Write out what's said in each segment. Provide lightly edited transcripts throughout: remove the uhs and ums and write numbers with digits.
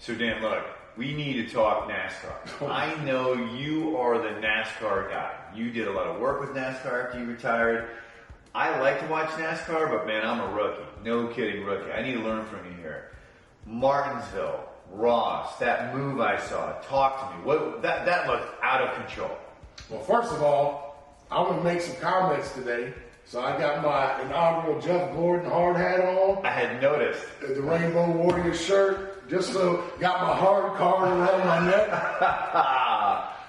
So Dan, look, we need to talk NASCAR. I know you are the NASCAR guy. You did a lot of work with NASCAR after you retired. I like to watch NASCAR, but man, I'm a rookie. No kidding, rookie. I need to learn from you here. Martinsville, Ross, that move I saw. Talk to me. That looked out of control. Well, first of all, I'm going to make some comments today. So I got my inaugural Jeff Gordon hard hat on. I had noticed. The Rainbow Warrior shirt. Just so, got my hard card around my neck.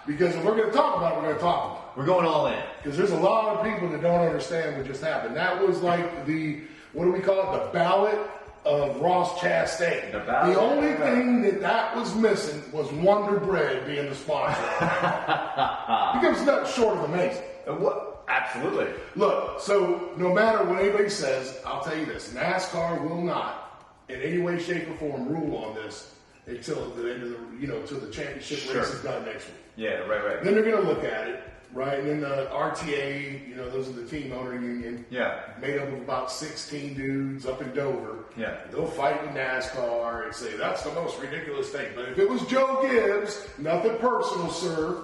Because if we're going to talk about it, we're going to talk about it. We're going all in. Because there's a lot of people that don't understand what just happened. That was like the, what do we call it? The ballot of Ross Chastain. The only thing that was missing was Wonder Bread being the sponsor. Because it's nothing short of amazing. What? Absolutely. Look, so no matter what anybody says, I'll tell you this. NASCAR will not, in any way, shape, or form, rule on this until the end of the, until the championship race is done next week. Yeah, right. Then they're going to look at it, right? And then the RTA, those are the team owner union. Yeah. Made up of about 16 dudes up in Dover. Yeah. They'll fight with NASCAR and say, that's the most ridiculous thing. But if it was Joe Gibbs, nothing personal, sir.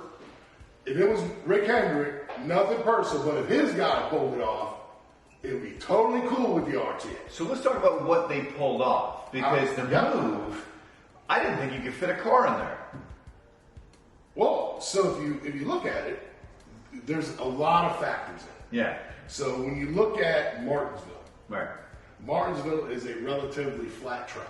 If it was Rick Hendrick, nothing personal, but if his guy pulled it off, it would be totally cool with the RTA. So let's talk about what they pulled off. Because the move, I didn't think you could fit a car in there. Well, so if you look at it, there's a lot of factors in it. Yeah. So when you look at Martinsville, Right. Martinsville is a relatively flat track.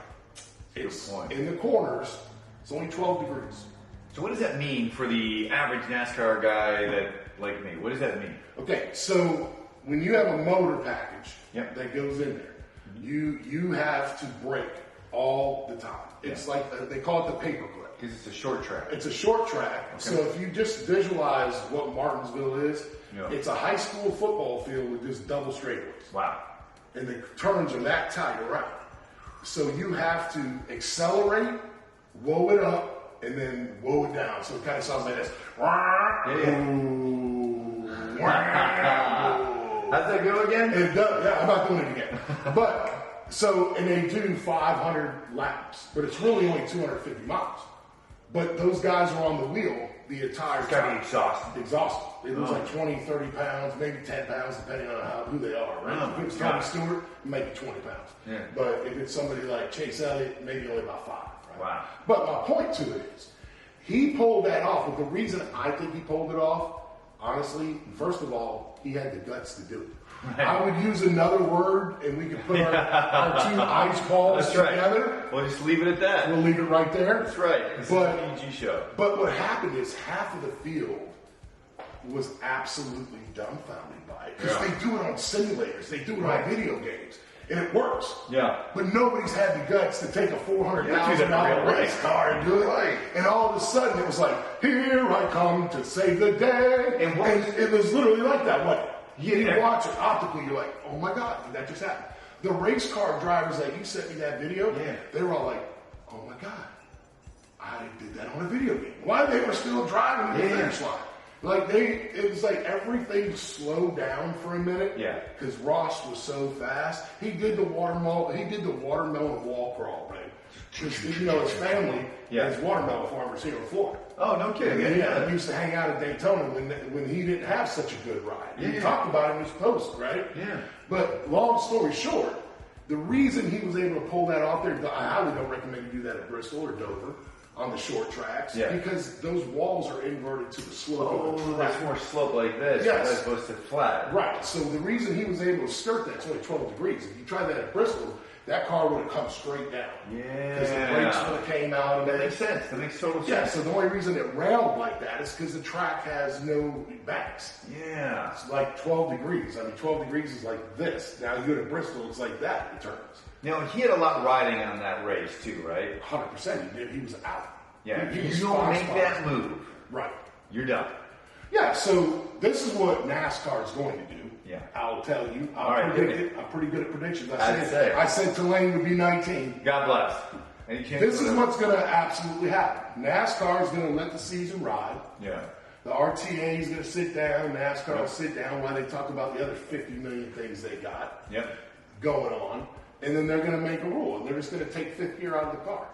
It's Good point. in the corners, it's only 12 degrees. So what does that mean for the average NASCAR guy that like me? What does that mean? Okay, so when you have a motor package Yep. that goes in there, you have to brake all the time. It's like they call it the paperclip. Because it's a short track. It's a short track. Okay. So if you just visualize what Martinsville is, it's a high school football field with just double straightaways. Wow. And the turns are that tight around. So you have to accelerate, whoa it up, and then whoa it down. So it kind of sounds like this. How's that go again? It does. Yeah, I'm not doing it again. But, and they do 500 laps, but it's really only 250 miles. But those guys are on the wheel the entire time. It's got to be exhausted. Exhausted. They lose like 20, 30 pounds, maybe 10 pounds, depending on who they are, right? If it's Tony Stewart, maybe 20 pounds. Yeah. But if it's somebody like Chase Elliott, maybe only about 5. Right? Wow. But my point to it is, he pulled that off. But the reason I think he pulled it off, honestly, first of all, he had the guts to do it. Right. I would use another word, and we could put our two ice balls together. We'll just leave it at that. We'll leave it right there. That's right. This is a PG show. But what happened is half of the field was absolutely dumbfounded by it. Because they do it on simulators. They do it on video games. And it works. Yeah. But nobody's had the guts to take a $400,000 race car and do it. Right. And all of a sudden it was like, here I come to save the day. And it was literally like that, wasn't it? You watch it optically, you're like, oh my God, that just happened. The race car drivers that you sent me that video, they were all like, oh my God, I did that on a video game. Why they were still driving to the finish line? Like it was like everything slowed down for a minute. Yeah. Because Ross was so fast. He did the watermelon wall crawl, right? His family is watermelon farmers here in Florida. Oh, no kidding. He used to hang out at Daytona when he didn't have such a good ride. He talked about it in his post, right? Yeah. But long story short, the reason he was able to pull that off there, I highly don't recommend you do that at Bristol or Dover on the short tracks, because those walls are inverted to the slope of the track. There's more slope like this as opposed to flat. Right. So the reason he was able to skirt that, it's only 12 degrees. If you try that at Bristol, that car would have come straight down. Yeah. Because the brakes would have came out. That makes sense. That makes total sense. Yeah, so the only reason it railed like that is because the track has no banks. Yeah. It's like 12 degrees. I mean, 12 degrees is like this. Now you go to Bristol, it's like that. It turns. Now, he had a lot riding on that race too, right? 100% he did. He was out. Yeah. You don't make that move. Right. You're done. Yeah, so this is what NASCAR is going to do. Yeah. I'll tell you. I'm pretty good at predictions. I said Tulane would be 19. God bless. This is what's going to absolutely happen. NASCAR is going to let the season ride. Yeah. The RTA is going to sit down. NASCAR will sit down while they talk about the other 50 million things they got going on. And then they're going to make a rule. And they're just going to take fifth gear out of the car.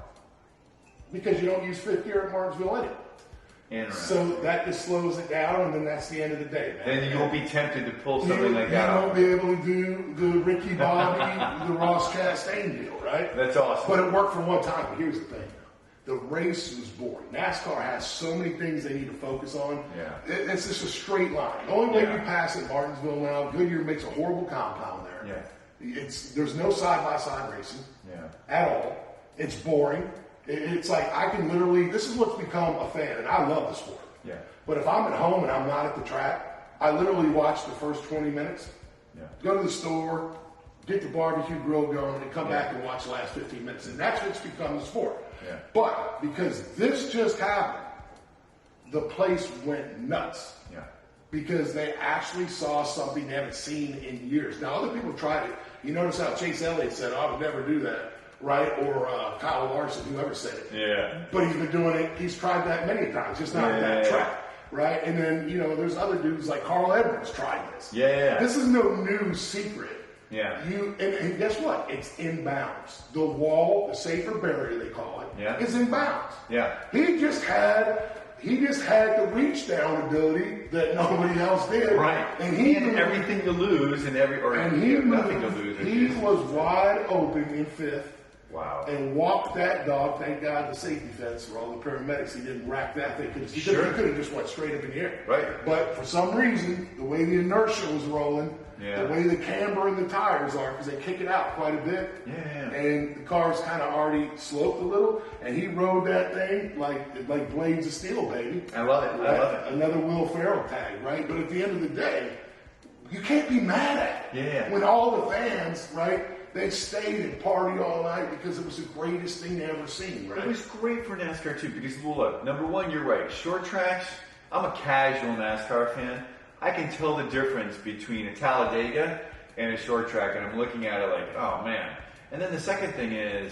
because you don't use fifth gear at Martinsville anyway. So that just slows it down, and then that's the end of the day, man. Then you won't be tempted to pull something like that off. You won't be able to do the Ricky Bobby, the Ross Chastain deal, right? That's awesome. But it worked for one time. But here's the thing. The race was boring. NASCAR has so many things they need to focus on. Yeah. It's just a straight line. The only way you pass at Martinsville now, Goodyear makes a horrible compound there. Yeah. There's no side-by-side racing at all. It's boring. It's like I can literally, this is what's become a fan, and I love the sport. Yeah. But if I'm at home and I'm not at the track, I literally watch the first 20 minutes, go to the store, get the barbecue grill going, and come back and watch the last 15 minutes. And that's what's become the sport. Yeah. But because this just happened, the place went nuts. Yeah. Because they actually saw something they haven't seen in years. Now, other people tried it. You notice how Chase Elliott said, I would never do that. Right? Or Kyle Larson, whoever said it. Yeah. But he's been doing it. He's tried that many times, just not that track. Right? And then, there's other dudes like Carl Edwards tried this. Yeah. This is no new secret. Yeah. And guess what? It's in bounds. The wall, the safer barrier they call it, is in bounds. Yeah. He just had the reach down ability that nobody else did. Right. And he had everything to lose and nothing to lose. He was wide open in fifth. Wow. And walked that dog. Thank God the safety fence for all the paramedics. He didn't rack that thing. He could have just went straight up in the air. Right. But for some reason, the way the inertia was rolling, the way the camber and the tires are, because they kick it out quite a bit. Yeah. And the car's kind of already sloped a little, and he rode that thing like blades of steel, baby. I love it. Right? I love it. Another Will Ferrell tag, right? But at the end of the day, you can't be mad at it. Yeah. When all the fans, right? They stayed and partied all night because it was the greatest thing they ever seen, right? It was great for NASCAR too because, well, look, number one, you're right. Short tracks, I'm a casual NASCAR fan. I can tell the difference between a Talladega and a short track, and I'm looking at it like, oh man. And then the second thing is,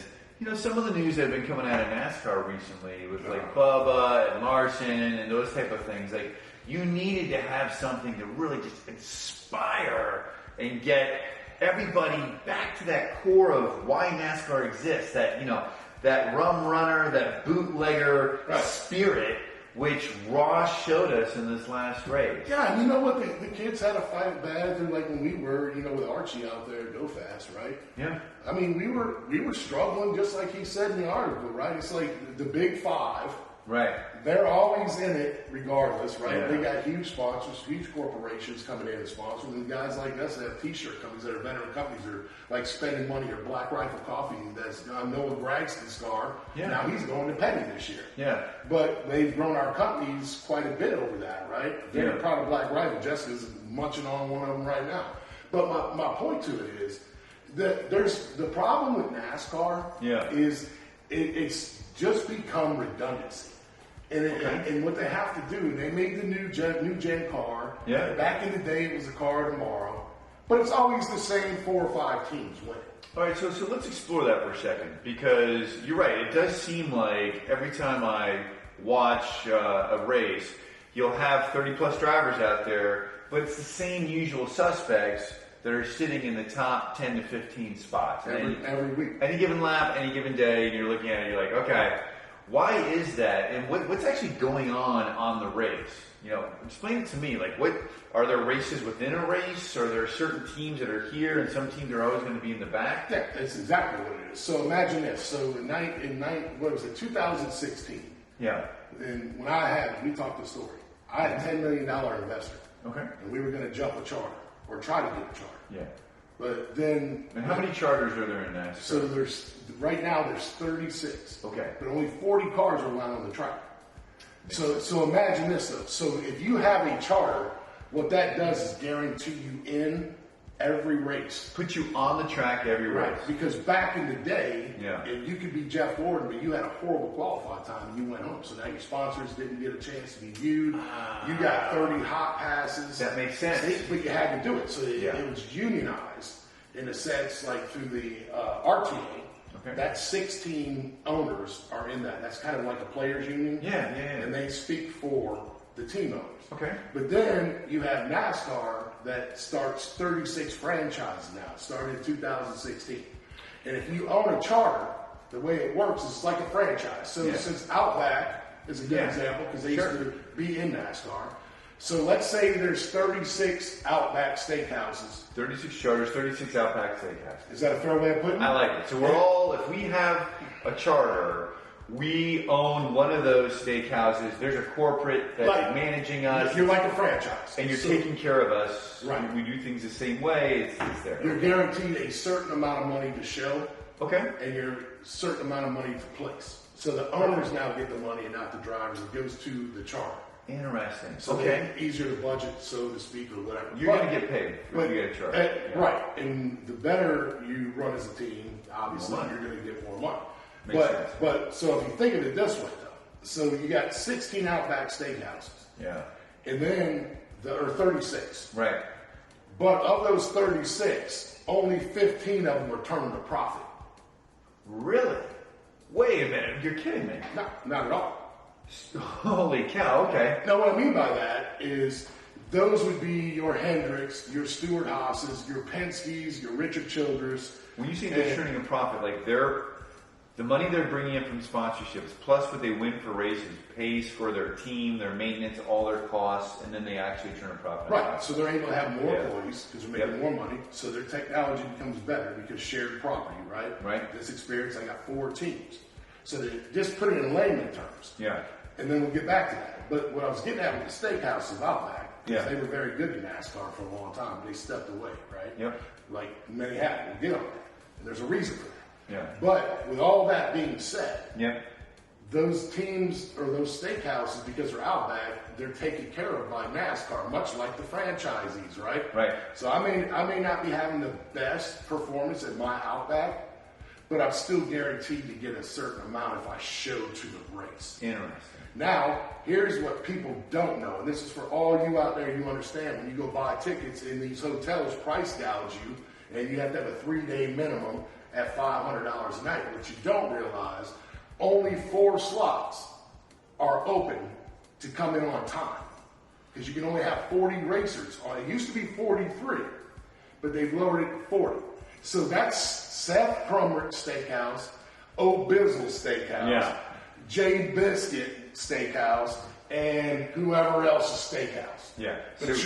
some of the news that have been coming out of NASCAR recently with like Bubba and Larson and those type of things, like you needed to have something to really just inspire and get everybody back to that core of why NASCAR exists, that that rum runner, that bootlegger spirit, which Ross showed us in this last race. Yeah, and you know what? The kids had to fight bad through like when we were, with Archie out there, go fast, right? Yeah. I mean, we were struggling just like he said in the article, right? It's like the big five. Right. They're always in it regardless, right? Yeah. They got huge sponsors, huge corporations coming in and sponsoring. And guys like us that have t-shirt companies that are veteran companies are like spending money, or Black Rifle Coffee, that's Noah Gragston's car. Yeah. Now he's going to Penny this year. Yeah. But they've grown our companies quite a bit over that, right? Very Yeah. proud of Black Rifle. Jessica's munching on one of them right now. But my point to it is that there's the problem with NASCAR is it's just become redundancy. And what they have to do, they made the new gen car. Yeah. Back in the day, it was a car tomorrow. But it's always the same 4 or 5 teams winning. All right, so let's explore that for a second, because you're right. It does seem like every time I watch a race, you'll have 30-plus drivers out there, but it's the same usual suspects that are sitting in the top 10 to 15 spots. Every week. Any given lap, any given day, and you're looking at it, you're like, okay, why is that? And what's actually going on the race? Explain it to me. Like, what are there races within a race? Are there certain teams that are here and some teams are always going to be in the back? Yeah, that's exactly what it is. So imagine this. So what was it, 2016? Yeah. And when we talked the story, I had a $10 million investor. Okay. And we were going to jump a charter, or try to get a charter. Yeah. But then... And how many charters are there in NASCAR? So right now there's 36. Okay. But only 40 cars are allowed on the track. So imagine this though. So if you have a charter, what that does is guarantee you in every race. Put you on the track every race. Right. Because back in the day, Yeah. you could be Jeff Gordon, but you had a horrible qualifying time and you went home. So now your sponsors didn't get a chance to be viewed. You got 30 hot passes. That makes sense. But you had to do it. So it was unionized in a sense, like through the RTA. Okay. That 16 owners are in that. That's kind of like a players union. Yeah. And they speak for the team owners. Okay. But then you have NASCAR that starts 36 franchises now. It started in 2016. And if you own a charter, the way it works is like a franchise. So since Outback is a good example because they used to be in NASCAR. So let's say there's 36 Outback steakhouses. 36 charters, 36 Outback steakhouses. Is that a fair way of putting it? I like it. So we're all, if we have a charter, we own one of those steakhouses. There's a corporate that's managing us. You're like a franchise. And you're taking care of us. Right. We do things the same way. It's there. You're guaranteed a certain amount of money to show. Okay. And you're a certain amount of money to place. So the owners now get the money and not the drivers. It goes to the charter. Interesting. So it's easier to budget, so to speak, or whatever. You're going to get paid if you get a charter. Right. And the better you run as a team, obviously, you're going to get more money. Makes sense. But so if you think of it this way, though, so you got 16 Outback steakhouses. Yeah. And then, or 36. Right. But of those 36, only 15 of them are turned a profit. Really? Wait a minute. You're kidding me. No, not at all. Holy cow. Okay. Now, what I mean by that is those would be your Hendricks, your Stewart Haas's, your Penske's, your Richard Childress. When you say they're turning a profit, like the money they're bringing in from sponsorships, plus what they win for races, pays for their team, their maintenance, all their costs, and then they actually turn a profit. Right. So they're able to have more employees because they're making more money. So their technology becomes better because shared property, right? Right. This experience, I got 4 teams. So they just put it in layman terms. Yeah. And then we'll get back to that. But what I was getting at with the steakhouses Outback, because they were very good in NASCAR for a long time. They stepped away, right? Yep. Like many have. We'll get on that. And there's a reason for that. Yeah. But with all that being said, those teams or those steakhouses, because they're Outback, they're taken care of by NASCAR, much like the franchisees, right? Right. So I may not be having the best performance at my Outback, but I'm still guaranteed to get a certain amount if I show to the race. Interesting. Now, here's what people don't know, and this is for all you out there, you understand, when you go buy tickets in these hotels, price gouge you, and you have to have a 3-day minimum at $500 a night. What you don't realize, only 4 slots are open to come in on time, because you can only have 40 racers on. It used to be 43, but they've lowered it to 40. So that's Seth Crumrick Steakhouse, O'Bizzle Steakhouse, Jay Biscuit Steakhouse, and whoever else's steakhouse. Yeah. But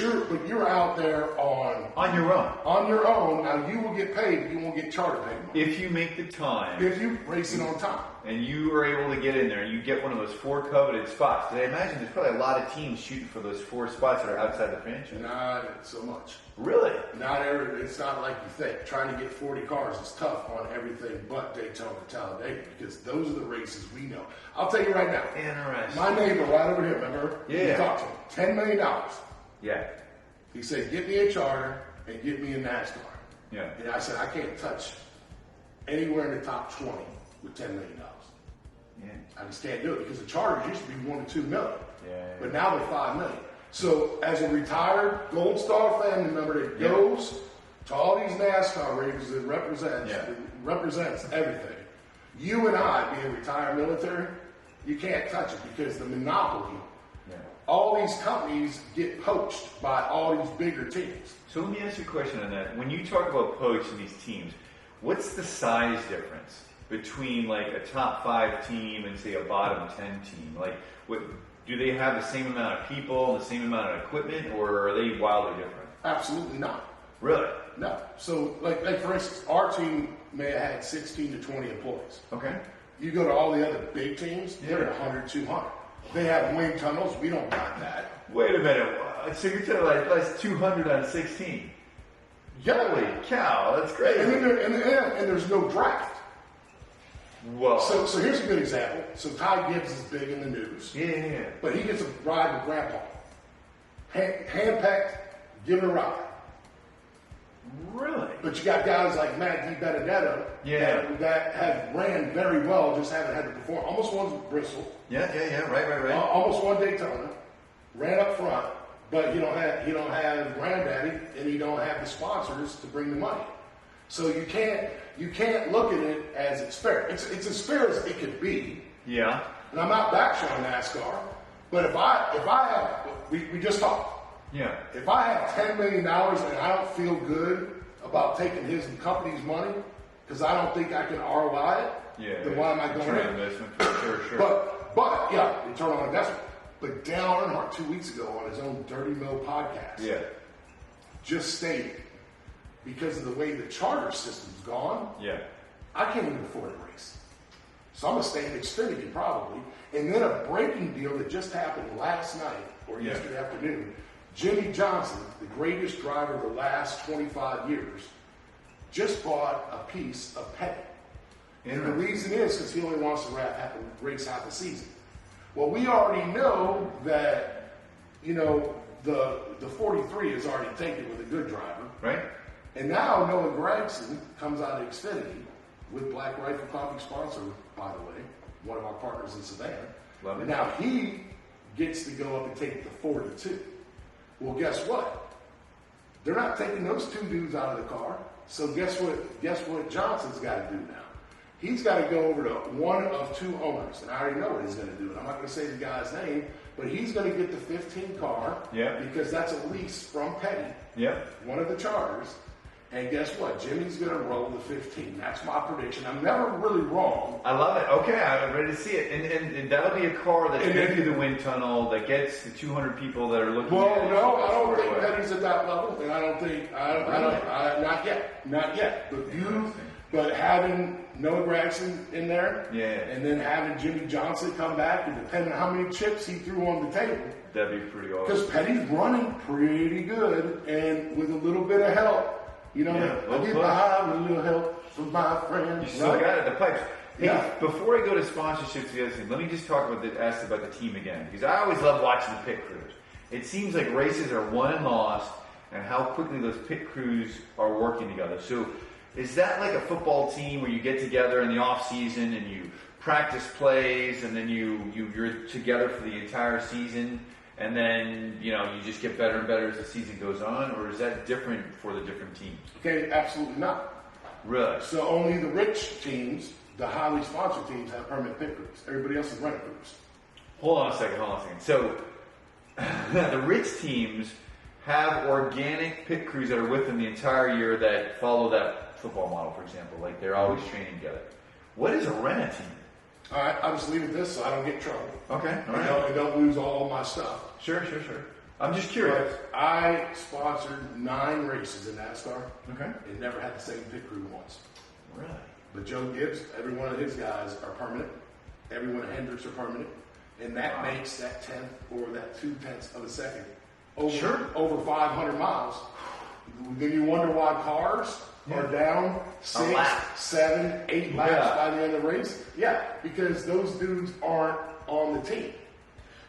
you're out there on your own. On your own. Now you will get paid, but you won't get charter payment. If you make the time. If you race it on time. And you are able to get in there and you get one of those 4 coveted spots. I imagine there's probably a lot of teams shooting for those 4 spots that are outside the franchise. Not so much. Really? It's not like you think. Trying to get 40 cars is tough on everything but Daytona Talladega, because those are the races we know. I'll tell you right now. Interesting. My neighbor right over here, remember? Yeah. We talked to him. $10 million. Yeah. He said, get me a charter and get me a NASCAR. Yeah. And I said, I can't touch anywhere in the top 20 with $10 million. Yeah. I just can't do it, because the charters used to be $1 to $2 million. Yeah. But now they're $5 million. So as a retired Gold Star family member that goes to all these NASCAR races that represents everything, you and I, being retired military, you can't touch it, because the monopoly, all these companies get poached by all these bigger teams. So let me ask you a question on that. When you talk about poaching these teams, what's the size difference between like a top 5 team and say a bottom 10 team? Like, what do they have the same amount of people, the same amount of equipment, or are they wildly different? Absolutely not. Really? No. So, like for instance, our team may have had 16 to 20 employees. Okay. You go to all the other big teams, they're at 100, 200. They have wind tunnels. We don't got that. Wait a minute. So you're telling like that's 200 on 16? Holy cow, that's crazy. And there's no draft. Whoa. So here's a good example. So Ty Gibbs is big in the news. Yeah. But he gets a ride with Grandpa. Hand-packed, give it a ride. Really? But you got guys like Matt DiBenedetto that have ran very well, just haven't had to perform. Almost won with Bristol. Yeah. Right. Almost won Daytona. Ran up front, but you don't have Granddaddy, and you don't have the sponsors to bring the money. So you can't look at it as it's fair. It's as fair as it could be. Yeah. And I'm not backshowing NASCAR, but if I have, we just talked. Yeah. If I have $10 million and I don't feel good about taking his company's money, because I don't think I can ROI it. Yeah. Then why am I going in? Investment for sure. But yeah, return on investment. But Dale Earnhardt 2 weeks ago on his own Dirty Mo podcast, just stated, because of the way the charter system's gone, I can't even afford a race. So I'm going to stay in Xfinity probably. And then a breaking deal that just happened last night or yesterday afternoon, Jimmy Johnson, the greatest driver of the last 25 years, just bought a piece of Petty. And the reason is because he only wants to race half the season. Well, we already know that, the 43 is already taken with a good driver. Right. And now Noah Gragson comes out of Xfinity with Black Rifle Coffee sponsor, by the way, one of our partners in Savannah. Love it. And now he gets to go up and take the 42. Well, guess what? They're not taking those two dudes out of the car. So guess what Johnson's got to do now? He's got to go over to one of two owners. And I already know what he's going to do. And I'm not going to say the guy's name, but he's going to get the 15 car because that's a lease from Petty, one of the charters. And guess what? Jimmy's going to roll the 15. That's my prediction. I'm never really wrong. I love it. Okay, I'm ready to see it. And that'll be a car that's going through the wind tunnel that gets the 200 people that are looking at it. Well, no, I don't think Petty's at that level. And I don't think, not yet. But having Noah Gragson in there, and then having Jimmy Johnson come back, and depending on how many chips he threw on the table. That'd be pretty awesome. Because Petty's running pretty good, and with a little bit of help, I get behind with a little help from my friends. You still got it, the pipes. Hey, before I go to sponsorships, the other thing, let me just ask about the team again, because I always love watching the pit crews. It seems like races are won and lost, and how quickly those pit crews are working together. So, is that like a football team where you get together in the off season and you practice plays, and then you're together for the entire season? And then, you just get better and better as the season goes on? Or is that different for the different teams? Okay, absolutely not. Really? So only the rich teams, the highly sponsored teams, have permanent pit crews. Everybody else is rental crews. Hold on a second. So the rich teams have organic pit crews that are with them the entire year that follow that football model, for example. Like they're always training together. What is a rent team? All right, I'll just leave it this so I don't get in trouble. Okay, all right. I don't lose all my stuff. Sure. I'm just curious. But I sponsored 9 races in NASCAR. Okay. And never had the same pit crew once. Really? But Joe Gibbs, every one of his guys are permanent. Every one of Hendricks are permanent. And that makes that 10th or that 0.2 of a second over 500 miles. Then you wonder why cars are down 6, 7, 8 laps by the end of the race. Yeah, because those dudes aren't on the team.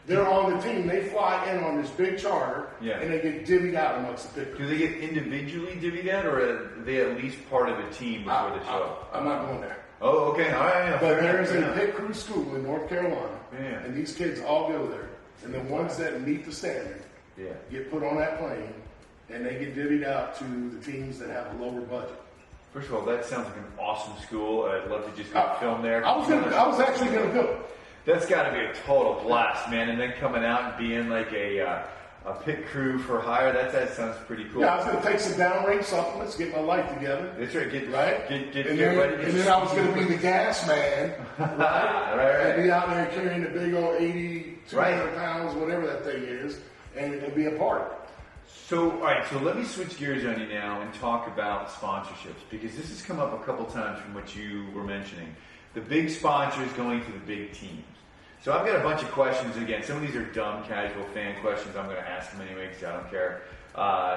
They're on the team. They fly in on this big charter, and they get divvied out amongst the pit crew. Do they get individually divvied out, or are they at least part of the team before the show? I'm not going there. Oh, okay. All right. But there is a pit crew school in North Carolina, and these kids all go there. And the ones that meet the standard get put on that plane, and they get divvied out to the teams that have a lower budget. First of all, that sounds like an awesome school. I'd love to just go film there. I was actually going to go. That's got to be a total blast, man. And then coming out and being like a pit crew for hire, that sounds pretty cool. Yeah, I was going to take some downrange supplements, get my life together. That's right. Get and ready. And then I was going to be the gas man. Right. And be out there carrying the big old 200 pounds, whatever that thing is, and be a part of it. So, all right, so let me switch gears on you now and talk about sponsorships, because this has come up a couple times from what you were mentioning. The big sponsors going to the big teams. So I've got a bunch of questions. Again, some of these are dumb, casual fan questions. I'm going to ask them anyway because I don't care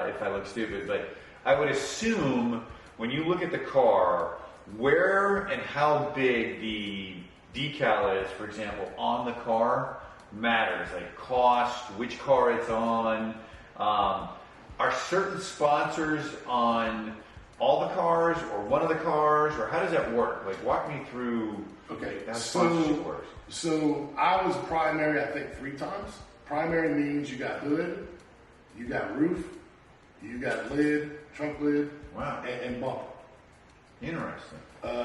if I look stupid. But I would assume when you look at the car, where and how big the decal is, for example, on the car matters. Like cost, which car it's on. Are certain sponsors on all the cars or one of the cars, or how does that work? Like, walk me through how sponsorship works. So I was primary, I think, 3 times. Primary means you got hood, you got roof, you got lid, trunk lid, and bumper. Interesting.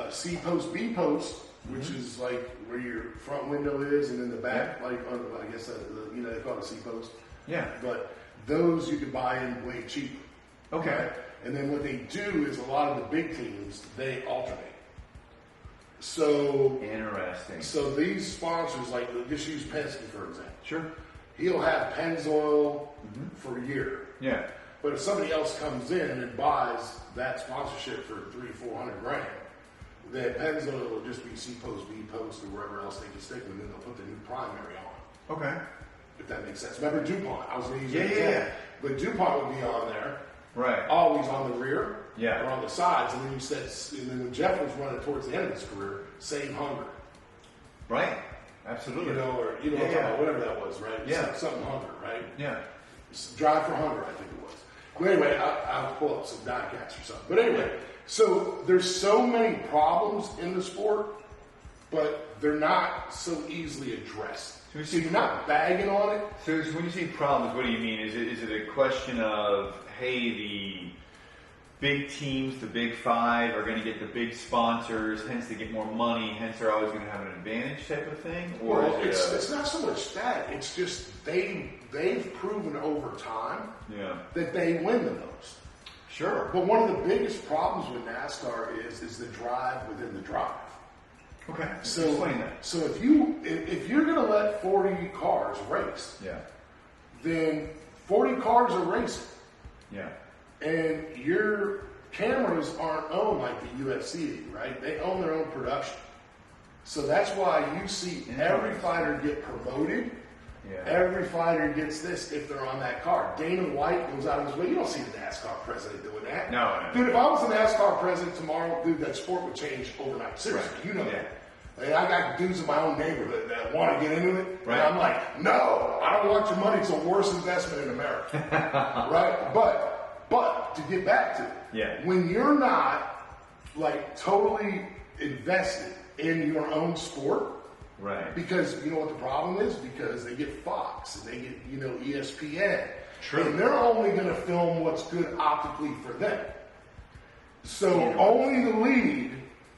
C post, B post, which is like where your front window is, and then the back, like I guess they call it a C post. Yeah. But those you could buy in way cheaper. Okay. And then what they do is a lot of the big teams, they alternate. So interesting. So these sponsors, like just use Penske for example. Sure. He'll have Pennzoil for a year. Yeah. But if somebody else comes in and buys that sponsorship for $300-400 grand, then Pennzoil will just be C post, B post, or wherever else they can stick with, and then they'll put the new primary on. Okay. If that makes sense. Remember DuPont? I was going to use yeah. But DuPont would be on there. Right. Always on the rear. Yeah. Or on the sides. And then you said, and then when Jeff was running towards the end of his career, save hunger. Right. Absolutely. You know, or you know what I'm talking about, whatever that was, right? Yeah. Something hunger, right? Yeah. Drive for Hunger, I think it was. But anyway, I'll pull up some diecast or something. But anyway, so there's so many problems in the sport, but they're not so easily addressed. So you're not bagging on it. So when you say problems, what do you mean? Is it a question of, hey, the big teams, the big five, are going to get the big sponsors, hence they get more money, hence they're always going to have an advantage type of thing? Or well, it's not so much that. It's just they've proven over time that they win the most. Sure. But one of the biggest problems with NASCAR is the drive within the drive. Okay. So explain that. So if you're going to let 40 cars race, then 40 cars are racing. Yeah. And your cameras aren't owned like the UFC, right? They own their own production. So that's why you see every fighter get promoted. Yeah. Every fighter gets this if they're on that car. Dana White goes out of his way. You don't see the NASCAR president doing that. No. Dude, if I was a NASCAR president tomorrow, dude, that sport would change overnight. Seriously, you know that. And I got dudes in my own neighborhood that want to get into it. Right. And I'm like, no, I don't want your money. It's the worst investment in America. Right? But to get back to it, when you're not like totally invested in your own sport, right? Because you know what the problem is? Because they get Fox and they get ESPN. True. And they're only going to film what's good optically for them. So only the league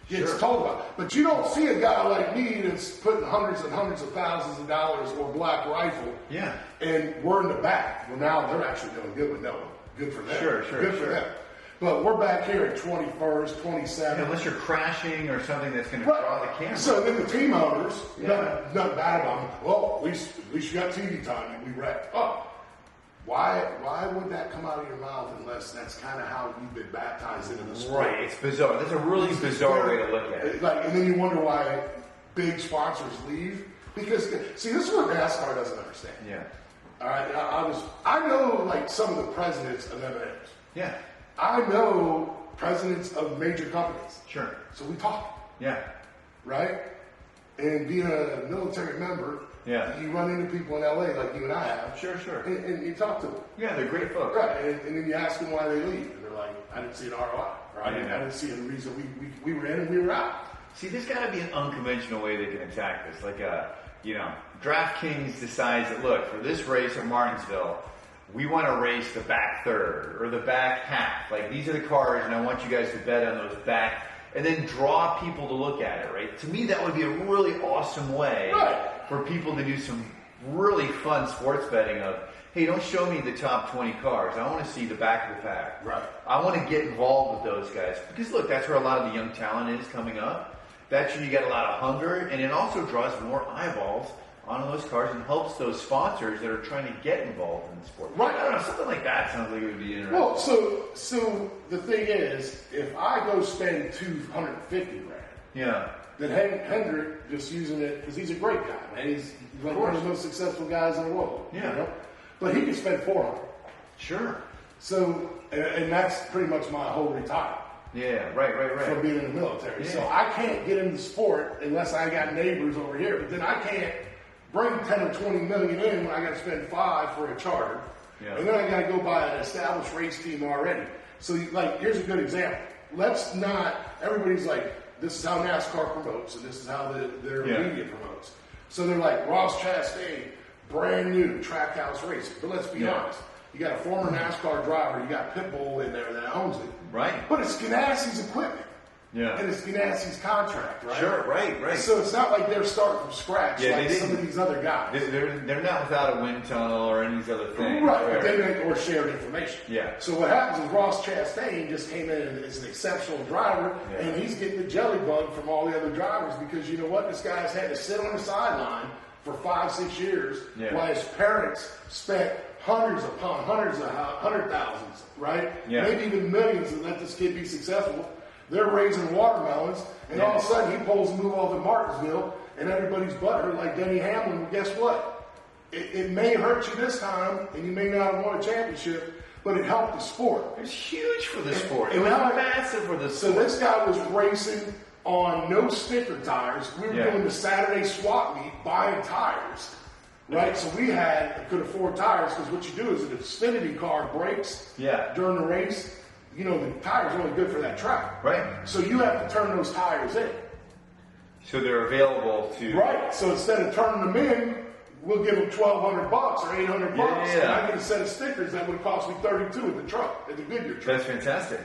gets told about. But you don't see a guy like me that's putting hundreds and hundreds of thousands of dollars or Black Rifle. Yeah. And we're in the back. Well, now they're actually doing good with Noah. Good for them. Sure. Good for them. But we're back here at 21st, 27th. Unless you're crashing or something that's going to draw the camera. So then the team owners, nothing bad about them. Well, at least you got TV time and we wrecked. Oh, why would that come out of your mouth unless that's kind of how you've been baptized into the sport? Right. It's bizarre. That's a really bizarre way to look at it. And then you wonder why big sponsors leave. Because, see, this is what NASCAR doesn't understand. Yeah. All right, I know like some of the presidents of M&Ms. Yeah. I know presidents of major companies. Sure. So we talk. Yeah. Right? And being a military member, you run into people in LA like you and I have. Sure. And you talk to them. Yeah, they're great folks. Right. And then you ask them why they leave. And they're like, I didn't see an ROI. Or I didn't see a reason we were in and we were out. See, there's got to be an unconventional way they can attack this. Like, DraftKings decides that, look, for this race at Martinsville, we want to race the back third or the back half. Like, these are the cars, and I want you guys to bet on those back, and then draw people to look at it, right? To me, that would be a really awesome way for people to do some really fun sports betting of, hey, don't show me the top 20 cars. I want to see the back of the pack. Right. I want to get involved with those guys. Because, look, that's where a lot of the young talent is coming up. That's where you get a lot of hunger, and it also draws more eyeballs on those cars and helps those sponsors that are trying to get involved in the sport. Right. I don't know, something like that sounds like it would be interesting. Well, so the thing is, if I go spend $250 grand, then Hendrick just using it because he's a great guy, man. He's like one of the most successful guys in the world. Yeah. You know? But he can spend $400. Sure. So, and that's pretty much my whole retirement. Yeah, right. From being in the military. Yeah. So I can't get into sport unless I got neighbors over here. But then I can't bring 10 or 20 million in when I got to spend $5 for a charter. Yeah. And then I got to go buy an established race team already. So, like, here's a good example. Let's not, everybody's like, this is how NASCAR promotes, and this is how their media promotes. So they're like, Ross Chastain, brand new Trackhouse Racing. But let's be honest. You got a former NASCAR driver, you got Pitbull in there that owns it. Right. But it's Ganassi's equipment. Yeah. And it's Ganassi's contract, right? Sure, right. So it's not like they're starting from scratch like some of these other guys. They're not without a wind tunnel or any of these other things. Right, or shared information. Yeah. So what happens is Ross Chastain just came in as an exceptional driver, and he's getting the jelly bug from all the other drivers because you know what? This guy's had to sit on the sideline for 5-6 years while his parents spent hundreds of thousands, right? Yeah. Maybe even millions to let this kid be successful. They're raising watermelons, and all of a sudden he pulls a move off at Martinsville, and everybody's butthurt like Denny Hamlin. Well, guess what? It may hurt you this time, and you may not have won a championship, but it helped the sport. It's huge for the sport. It was massive for the sport. So this guy was racing on no sticker tires. We were doing the Saturday swap meet, buying tires, right? So we could afford tires because what you do is an Xfinity car breaks during the race. You know, the tires are only good for that track. Right. So you have to turn those tires in. So they're available to... Right. So instead of turning them in, we'll give them $1,200 or $800. And I get a set of stickers that would cost me $32 at the truck, at the Goodyear truck. That's fantastic.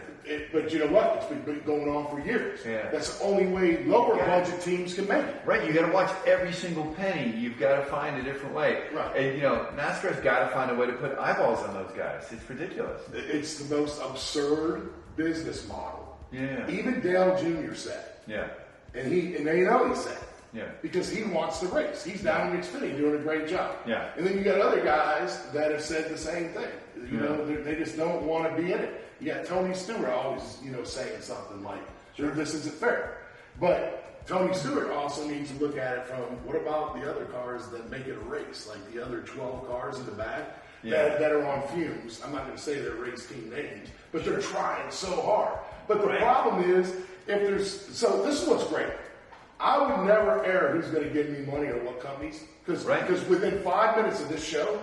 But you know what? It's been going on for years. Yeah. That's the only way lower budget teams can make it. Right. You got to watch every single penny. You've got to find a different way. Right. And, you know, NASCAR's got to find a way to put eyeballs on those guys. It's ridiculous. It's the most absurd business model. Yeah. Even Dale Jr. said. Yeah. And they know he said. Yeah. Because he wants to race. He's down in Xfinity doing a great job. Yeah. And then you got other guys that have said the same thing. You know, they just don't want to be in it. You got Tony Stewart always, you know, saying something like, this isn't fair. But Tony Stewart also needs to look at it from, what about the other cars that make it a race? Like the other 12 cars in the back that are on fumes. I'm not going to say their race team names, but they're trying so hard. But the problem is, so this is what's great. I would never air who's going to give me money or what companies, because within 5 minutes of this show,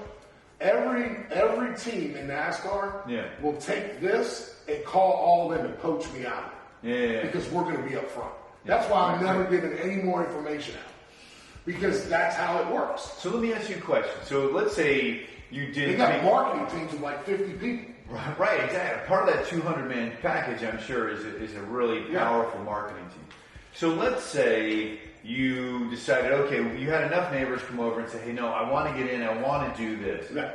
every team in NASCAR will take this and call all of them and poach me out of it. Because we're going to be up front. That's why I'm never giving any more information out. Because that's how it works. So let me ask you a question. So let's say you did... They got marketing teams of like 50 people. Right, exactly. Part of that 200-man package, I'm sure, is a really powerful marketing team. So let's say you decided, okay, you had enough neighbors come over and say, hey, no, I want to get in, I want to do this. Yeah.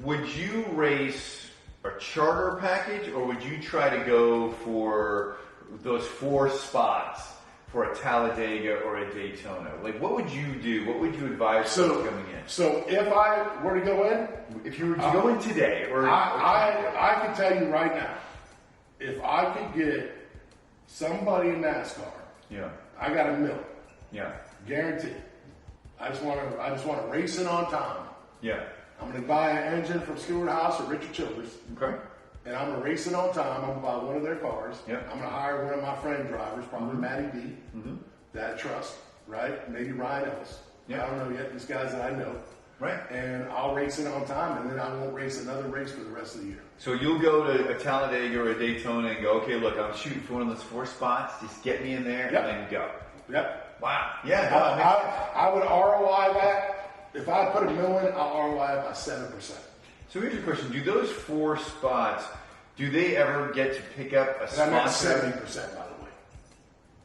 Would you race a charter package, or would you try to go for those 4 spots for a Talladega or a Daytona? Like, what would you do? What would you advise people coming in? So if I were to go in? If you were to go in today. I can tell you right now, if I could get somebody in NASCAR, I got $1 million. Yeah. Guaranteed. I just want to race it on time. Yeah. I'm going to buy an engine from Stewart House or Richard Childress. Okay. And I'm going to race it on time. I'm going to buy one of their cars. Yep. I'm going to hire one of my friend drivers, probably Matty B, that I trust, right? Maybe Ryan Ellis. I don't know yet. These guys that I know. Right. And I'll race it on time, and then I won't race another race for the rest of the year. So you'll go to a Talladega or a Daytona and go, okay, look, I'm shooting for one of those 4 spots. Just get me in there and then go. Yep. Wow. Yeah. I would ROI that. If I put $1 million, I'll ROI by 7%. So here's your question. Do those 4 spots, do they ever get to pick up a sponsor? I'm at 70%, by the way.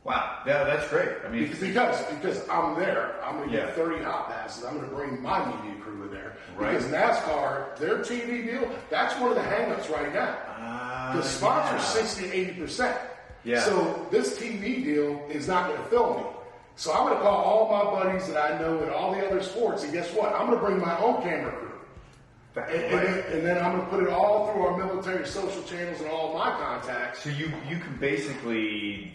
Wow. Yeah, that's great. I mean, because I'm there. I'm going to get 30 hot passes. I'm going to bring my media crew in there. Right. Because NASCAR, their TV deal, that's one of the hang-ups right now. The sponsors 60 to 80%. Yeah. So this TV deal is not going to fill me. So I'm going to call all my buddies that I know in all the other sports, and guess what? I'm going to bring my own camera crew. And then I'm going to put it all through our military social channels and all my contacts. So you can basically,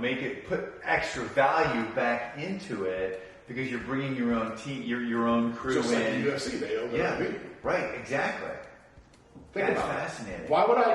make it, put extra value back into it because you're bringing your own team, your own crew just in. Like the UFC, they own their media. Right, exactly. That's fascinating. Why would I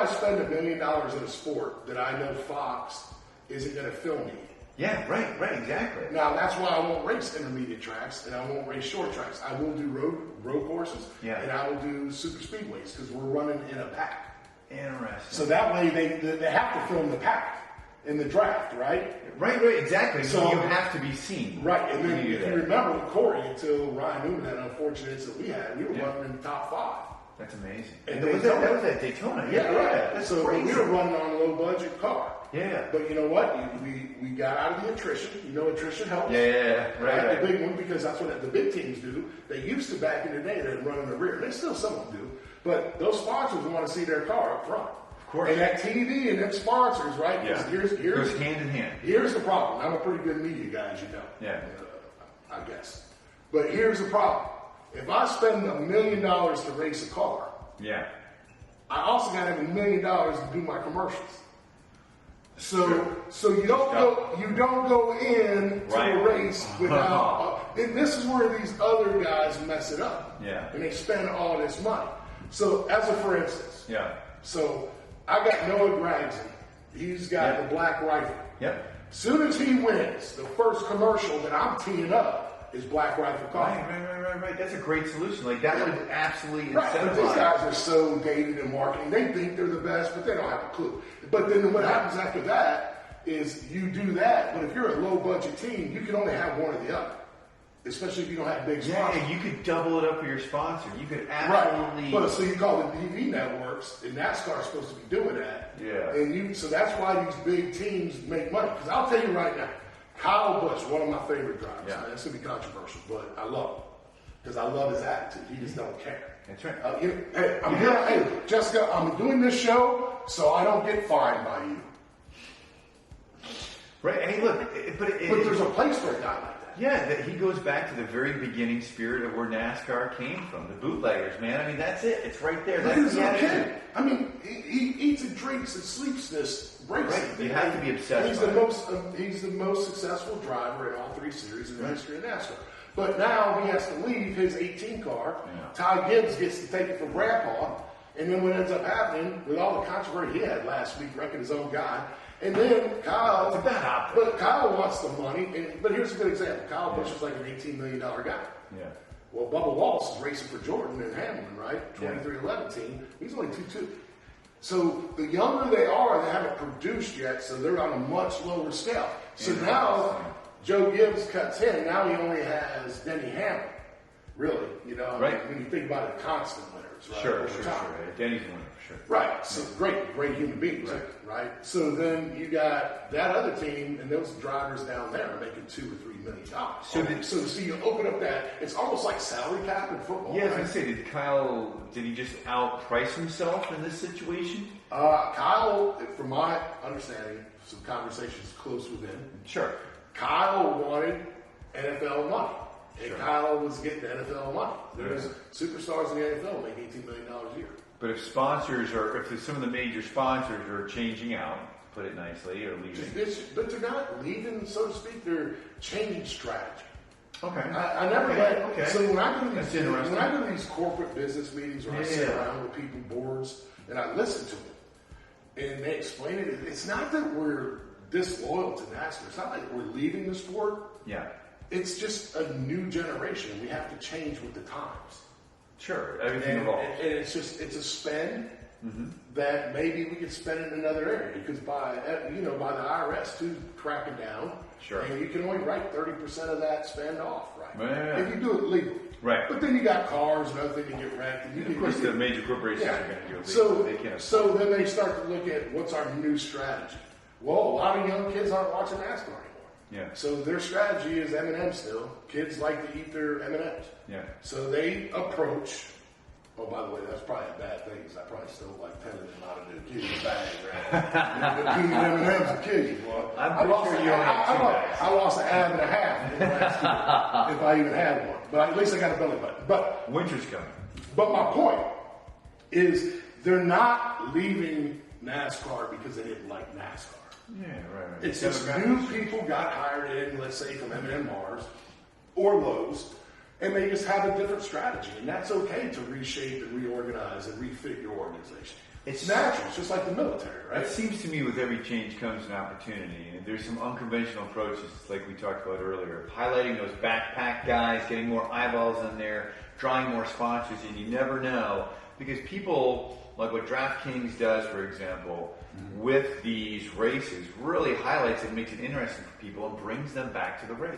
spend $1 million in a sport that I know Fox isn't going to film me? Yeah, right, exactly. Now, that's why I won't race intermediate tracks and I won't race short tracks. I will do road courses and I will do super speedways because we're running in a pack. Interesting. So that way they have to film the pack in the draft, right? Right, exactly. So you have to be seen. Right, and then if you remember with Corey, until Ryan Newman had an unfortunate incident we were running in the top 5. That's amazing. And that was at Daytona. Yeah, right. That's so crazy. we were running on a low budget car. Yeah. But you know what? We got out of the attrition. You know, attrition helps. Yeah. Right. The big one, because that's what the big teams do. They used to, back in the day, they'd run in the rear. They still some of them do. But those sponsors want to see their car up front. Of course. And that TV and them sponsors, right? Yeah. Here's goes hand in hand. Here's the problem. I'm a pretty good media guy, as you know. Yeah. I guess. But here's the problem. If I spend $1 million to race a car, yeah, I also got to have $1 million to do my commercials. So you don't go in to a race without. And this is where these other guys mess it up. Yeah. And they spend all this money. So for instance. Yeah. So I got Noah Gragson. He's got the black rifle. Yep. Soon as he wins, the first commercial that I'm teeing up is Black Rifle Coffee. Right. That's a great solution. Like, that would absolutely Right, but incentivize. these guys are so dated in marketing. They think they're the best, but they don't have a clue. But then what happens after that is you do that, but if you're a low-budget team, you can only have one or the other, especially if you don't have big sponsors. Yeah, you could double it up for your sponsor. You could absolutely... Right, but so you call it TV networks, and NASCAR is supposed to be doing that. Yeah. And so that's why these big teams make money. Because I'll tell you right now, Kyle Busch, one of my favorite drivers. Yeah. It's going to be controversial, but I love him. Because I love his attitude. He just don't care. That's right. Hey, Jessica, I'm doing this show so I don't get fined by you. Right. Hey, look, but there's a place for a guy like that. Yeah, he goes back to the very beginning spirit of where NASCAR came from. The bootleggers, man. I mean, that's it. It's right there. That's the attitude. I mean, he eats and drinks and sleeps this racing. Right. You have to be obsessed. He's the most successful driver in all 3 series in the history of NASCAR. But now he has to leave his 18 car. Yeah. Ty Gibbs gets to take it from Grandpa. And then what ends up happening, with all the controversy he had last week, wrecking his own guy, and then Kyle, it's a bad option. But Kyle wants the money. But here's a good example. Kyle Busch is like an $18 million guy. Yeah. Well, Bubba Wallace is racing for Jordan in Hamlin, right? 23-11 team. He's only 2-2. So the younger they are, they haven't produced yet, so they're on a much lower scale. So now Joe Gibbs cuts in. Now he only has Denny Hamlin. Really, right. When you think about it, constant winners, right? Sure. Denny's a winner, for sure. Right. So great human beings, right? So then you got that other team, and those drivers down there are making $2 or $3 million. So you open up that, it's almost like salary cap in football. Yeah, I was going to say, did he just outprice himself in this situation? Kyle, from my understanding, some conversations close with him. Sure. Kyle wanted NFL money. And Kyle was getting the NFL money. There's superstars in the NFL make $18 million a year. But if some of the major sponsors are changing out, to put it nicely, or leaving. But they're not leaving, so to speak. They're changing strategy. Okay. I never let. So when I go to these corporate business meetings where I sit around with people, boards, and I listen to them, and they explain it, it's not that we're disloyal to NASCAR. It's not like we're leaving the sport. Yeah. It's just a new generation. We have to change with the times. Sure, everything evolves. And it's a spend that maybe we could spend in another area because by the IRS too cracking down. Sure. And you can only write 30% of that spend off, right? Yeah. If you do it legally. Right. But then you got cars and other things that get wrecked. And of course, the major corporations are going to go legal. So then they start to look at what's our new strategy. Well, a lot of young kids aren't watching NASCAR anymore. Yeah. So their strategy is M&M still. Kids like to eat their M&Ms. Yeah. So they approach. Oh, by the way, that's probably a bad thing because I probably stole like 10 of them out of the kid's bag, right? The peanut M&Ms will kill you, boy. I lost an ab and a half in the last year, if I even had one. But at least I got a belly button. But winter's coming. But my point is they're not leaving NASCAR because they didn't like NASCAR. Yeah, right. It's just new people got hired in, let's say, from M&M Mars or Lowe's, and they just have a different strategy. And that's okay to reshape and reorganize and refit your organization. It's natural. It's just like the military, right? It seems to me with every change comes an opportunity. And there's some unconventional approaches, like we talked about earlier, highlighting those backpack guys, getting more eyeballs in there, drawing more sponsors, and you never know. Because people, like what DraftKings does, for example, with these races, really highlights it, makes it interesting for people, and brings them back to the race.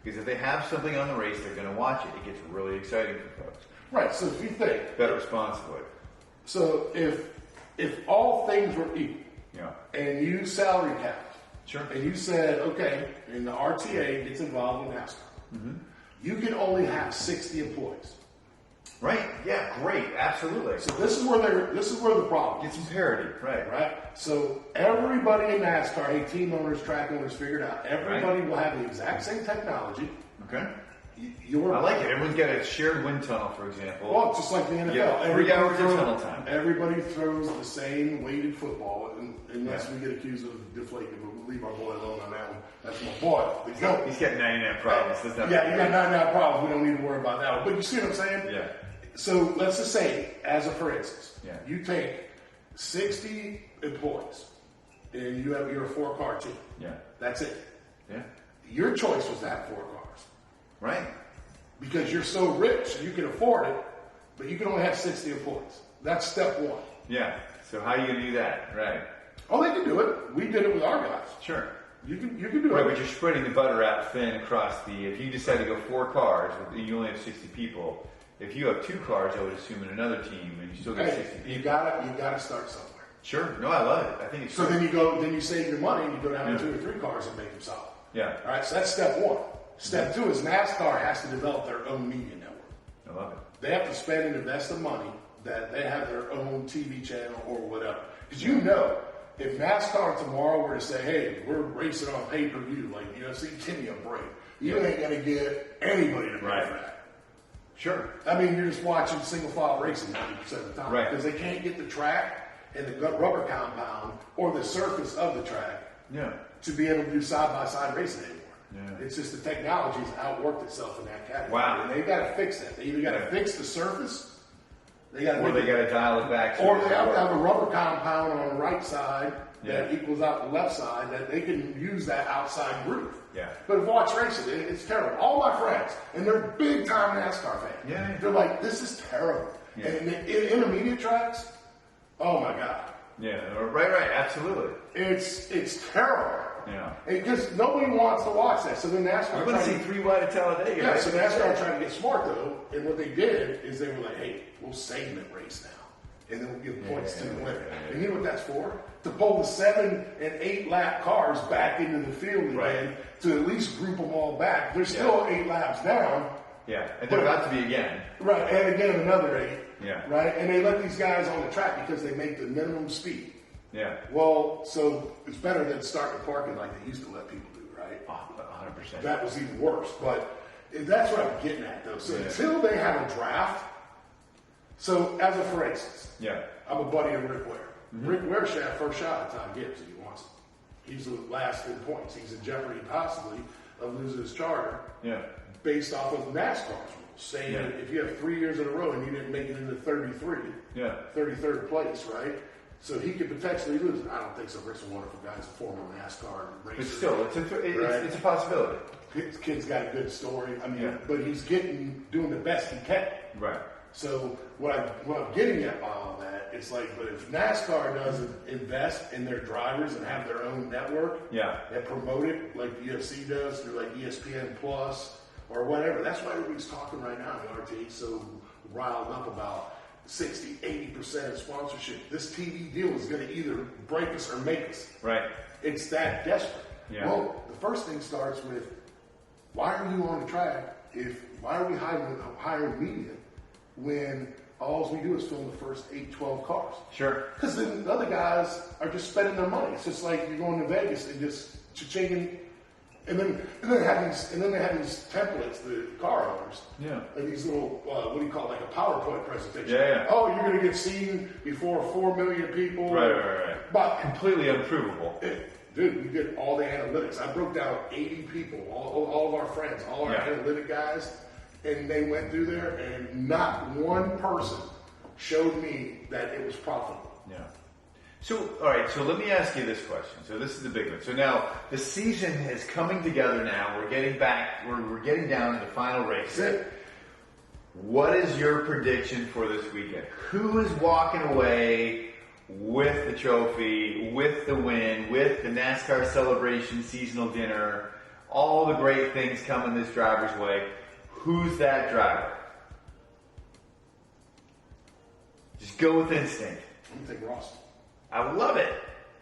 Because if they have something on the race, they're going to watch it. It gets really exciting for folks. Right. So if you think bet responsibly. So if all things were equal, yeah, and you salary capped, sure, and you said, okay, and the RTA gets involved in NASCAR, you can only have 60 employees. Right. Yeah. Great. Absolutely. So this is where the problem Get some parity. Right. Right. So everybody in NASCAR, hey, team owners, track owners, figured out. Everybody will have the exact same technology. Okay. I like it. Everyone's got a shared wind tunnel, for example. Well, just like the NFL. Yeah, 3 hours of tunnel time. Everybody throws the same weighted football, unless we get accused of deflating. But we'll leave our boy alone on that one. That's my boy. He's got 99 problems. Yeah, he got 99 problems. We don't need to worry about that one. But you see what I'm saying? Yeah. So let's just say, as a for instance, yeah, you take 60 employees, and you're a 4-car team. Yeah. That's it. Yeah. Your choice was to have 4 cars. Right. Because you're so rich, you can afford it, but you can only have 60 employees. That's step 1. Yeah. So how are you going to do that? Right. Oh, they can do it. We did it with our guys. Sure. You can do right, it. But you're spreading the butter out thin across if you decide to go 4 cars, and you only have 60 people, if you have 2 cars, I would assume in another team, and you still get 60 people. You gotta start somewhere. Sure. No, I love it. I think it's so great. Then you save your money, and you go down to 2 or 3 cars and make them solid. Yeah. All right, so that's step 1. Step 2 is NASCAR has to develop their own media network. I love it. They have to spend and invest the money that they have their own TV channel or whatever. Because you know, if NASCAR tomorrow were to say, hey, we're racing on pay-per-view, like UFC, give me a break. You ain't going to get anybody to pay for that. Sure. I mean, you're just watching single-file racing 90% of the time. Right. Because they can't get the track and the rubber compound or the surface of the track to be able to do side-by-side racing anymore. Yeah. It's just the technology's outworked itself in that category. Wow. And they've got to fix that. They either got to fix the surface, they got to dial it back. Or they have to have a rubber compound on the right side that equals out the left side that they can use that outside groove. Yeah. But watch racing, it's terrible. All my friends, and they're big time NASCAR fans. Yeah. They're like, this is terrible. Yeah. And in intermediate tracks, oh my God. Yeah, right, absolutely. It's terrible. Yeah. Because nobody wants to watch that. So then NASCAR. You're going to see 3 wide at Talladega. Yeah, so NASCAR tried to get smart though, and what they did is they were like, hey, we'll segment race now. And then we'll give points to the winner. And you know what that's for? To pull the 7 and 8 lap cars back into the field again to at least group them all back. They're still 8 laps down. Yeah, and they're about to be again. Right, and again another 8. Yeah. Right, and they let these guys on the track because they make the minimum speed. Yeah. Well, so it's better than starting the parking like they used to let people do, right? 100%. That was even worse. But that's what I'm getting at, though. So until they have a draft, so as a for instance, I'm a buddy of Rick Ware. Mm-hmm. Rick Ware should have first shot at Tom Gibbs if he wants it. He's the last in points. He's in jeopardy possibly of losing his charter based off of NASCAR's rules. Saying that if you have 3 years in a row and you didn't make it into 33, 33rd place, right? So he could potentially lose. I don't think so. Rick's a wonderful guy. He's a former NASCAR racer. But still, it's a possibility. His kid's got a good story. I mean, but he's doing the best he can. Right. So what I'm getting at by all that, it's like, but if NASCAR doesn't invest in their drivers and have their own network, and promote it like the UFC does through like ESPN Plus or whatever, that's why everybody's talking right now. The RTA's so riled up about 60, 80% of sponsorship. This TV deal is going to either break us or make us. Right. It's that desperate. Yeah. Well, the first thing starts with, why are you on the track? Why are we hiring media when all we do is film the first 8, 12 cars? Sure. Because then the other guys are just spending their money. It's just like you're going to Vegas and just cha-chinging. And then they have these templates, the car owners. Yeah. And these little, what do you call it, like a PowerPoint presentation. Yeah. Oh, you're going to get seen before 4 million people. Right. But completely unprovable. Dude, we did all the analytics. I broke down 80 people, all of our friends, all our analytic guys, and they went through there, and not one person showed me that it was profitable. Yeah. So, all right, so let me ask you this question. So this is the big one. So now the season is coming together now. We're getting back, we're getting down to the final race. What is your prediction for this weekend? Who is walking away with the trophy, with the win, with the NASCAR celebration, seasonal dinner, all the great things coming this driver's way? Who's that driver? Just go with instinct. I'm going to take Ross. I love it.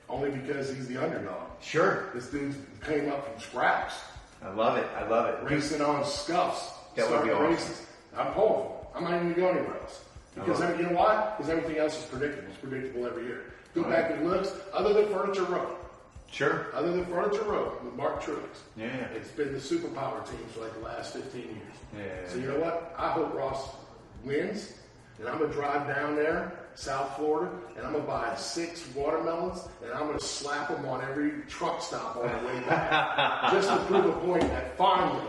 Only because he's the underdog. Sure. This dude came up from scraps. I love it. I love it. Racing on scuffs. That would be awesome. Races. I'm pulling for him. I'm not even going to go anywhere else. Because you know why? Because everything else is predictable. It's predictable every year. Go back and look. Other than Furniture Row. Sure. Other than Furniture Row with Mark Truex. Yeah. It's been the superpower teams for like the last 15 years. Yeah. So you know what? I hope Ross wins. And I'm going to drive down there, South Florida, and I'm going to buy 6 watermelons, and I'm going to slap them on every truck stop on the way back. Just to prove a point that finally,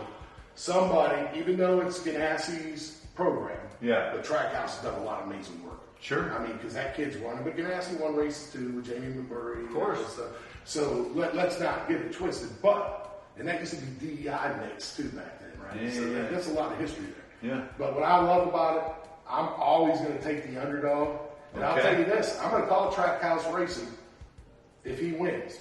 somebody, even though it's Ganassi's program, the track house has done a lot of amazing work. Sure. I mean, because that kid's running, but Ganassi won races too with Jamie McMurray. Of course. So let's not get it twisted. But, and that used to be DEI mix too back then, right? Yeah, so that's a lot of history there. Yeah. But what I love about it, I'm always going to take the underdog. And I'll tell you this, I'm going to call Trackhouse Racing if he wins.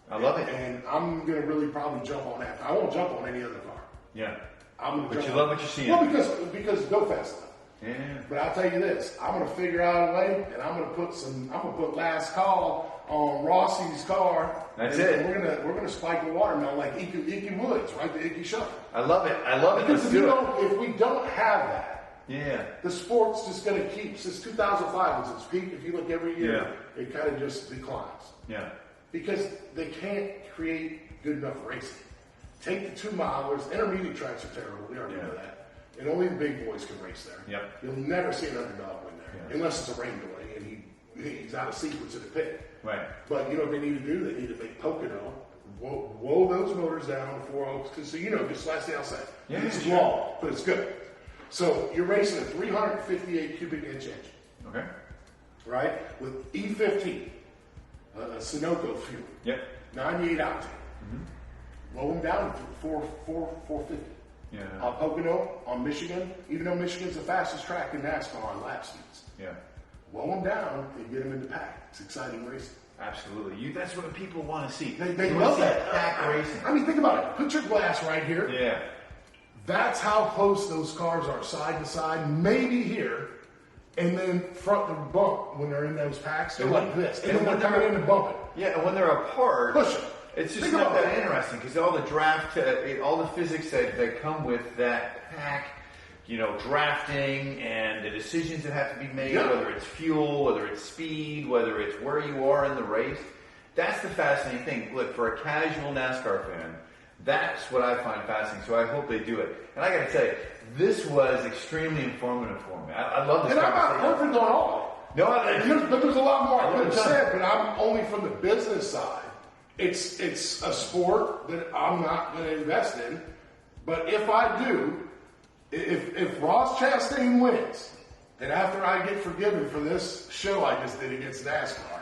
I love it. And I'm going to really probably jump on that. I won't jump on any other car. Yeah. But you love what you're seeing. Well, because go fast enough. Yeah. But I'll tell you this, I'm going to figure out a way, and I'm going to put last call on Rossi's car. That's it. And we're gonna spike a watermelon like Icky Woods, right? The Icky Shuffle. I love it. I love it. Because if we don't have that, yeah, the sport's just going to keep, since 2005 was its peak, if you look every year, it kind of just declines. Yeah. Because they can't create good enough racing. Take the 2-milers, intermediate tracks are terrible, we already know that. And only the big boys can race there. Yep. You'll never see an underdog win there, unless it's a rain delay and he's out of sequence in the pit. Right. But you know what they need to do? They need to make Pocono, roll those motors down to 4 Oaks, so just last the outside. Yeah, it's long, but it's good. So you're racing a 358 cubic inch engine. Okay. Right? With E15, Sunoco fuel. Yep. 98 octane. Roll them down to 450. Yeah. On Pocono, on Michigan, even though Michigan's the fastest track in NASCAR on lap speeds. Yeah. Roll them down and get them in the pack. It's exciting racing. Absolutely. That's what people want to see. They love that. Pack racing. I mean, think about it. Put your glass right here. Yeah. That's how close those cars are side to side, maybe here, and then front to bump when they're in those packs. They're like this. And then they're coming in and bumping. Yeah, and when they're apart, push it. It's just not that interesting because all the draft, all the physics that come with that pack, drafting and the decisions that have to be made, whether it's fuel, whether it's speed, whether it's where you are in the race. That's the fascinating thing. Look, for a casual NASCAR fan, that's what I find fascinating. So I hope they do it. And I got to tell you, this was extremely informative for me. I love this conversation. And I'm not perfect on all. No, but there's a lot more I could have said, but I'm only from the business side. It's a sport that I'm not going to invest in, but if I do, if Ross Chastain wins, and after I get forgiven for this show I just did against NASCAR,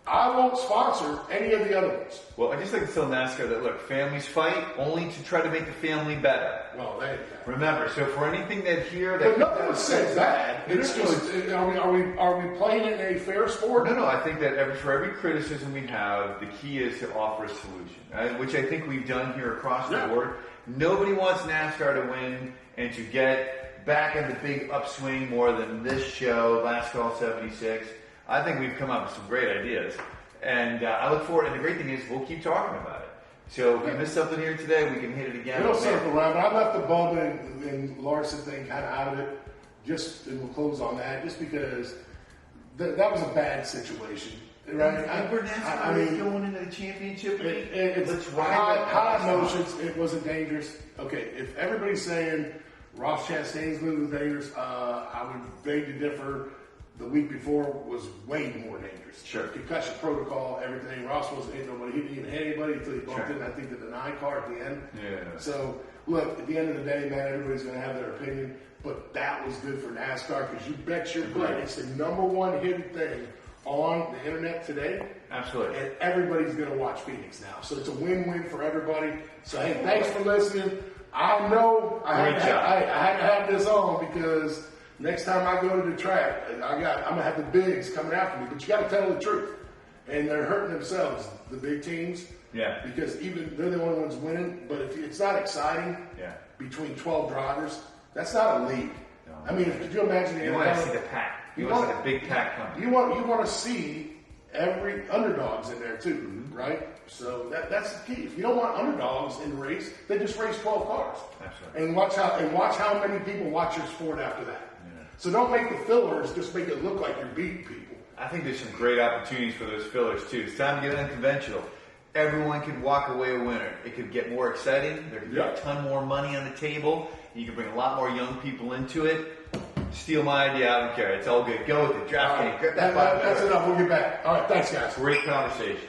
I won't sponsor any of the other ones. Well, I just like to tell NASCAR that, look, families fight only to try to make the family better. Well, there you go. Remember, so for anything that but nothing was said bad. It's just, are we playing in a fair sport? No. I think that for every criticism we have, the key is to offer a solution, which I think we've done here across the board. Nobody wants NASCAR to win and to get back in the big upswing more than this show, Last Call 76. I think we've come up with some great ideas. And I look forward, and the great thing is we'll keep talking about it. So if we missed something here today, we can hit it again. It'll circle around, but I left the Bubba and Larson thing kind of out of it. And we'll close on that, just because that was a bad situation. Right? I mean, going into the championship, it's high emotions. It wasn't dangerous. Okay, if everybody's saying Ross Chastain's move was dangerous, I would beg to differ. The week before was way more dangerous. Sure. Concussion protocol, everything. Ross wasn't hitting nobody. He didn't even hit anybody until he bumped in, I think, the deny car at the end. Yeah. So, look, at the end of the day, man, everybody's going to have their opinion. But that was good for NASCAR because you bet your butt it's the number one hidden thing on the internet today. Absolutely. And everybody's going to watch Phoenix now. So it's a win-win for everybody. So, hey, thanks for listening. I know I had to have this on because next time I go to the track, I'm gonna have the bigs coming after me. But you got to tell the truth, and they're hurting themselves, the big teams. Yeah. Because even they're the only ones winning. But if it's not exciting, between 12 drivers, that's not a league. No. I mean, could you imagine you want to see the pack? You want like a big pack coming. You want to see every underdogs in there too, right? So that's the key. If you don't want underdogs in the race, then just race 12 cars. Absolutely. And watch how many people watch your sport after that. Yeah. So don't make the fillers just make it look like you're beating people. I think there's some great opportunities for those fillers too. It's time to get unconventional. Everyone could walk away a winner. It could get more exciting. There could be a ton more money on the table. You can bring a lot more young people into it. Steal my idea, I don't care. It's all good. Go with it. Draft game. Get that. That's enough. We'll get back. All right. Thanks, guys. Great conversation.